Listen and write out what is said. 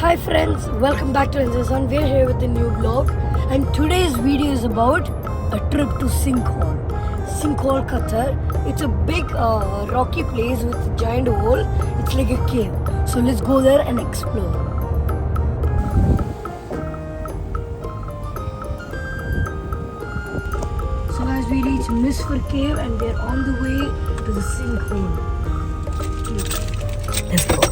Hi friends, welcome back to Inzazan. We're here with a new vlog, and today's video is about a trip to Sinkhole. Sinkhole, Qatar. It's a big rocky place with a giant hole. It's like a cave. So let's go there and explore. So guys, we reached Misfir cave and we're on the way to the Sinkhole. Let's go.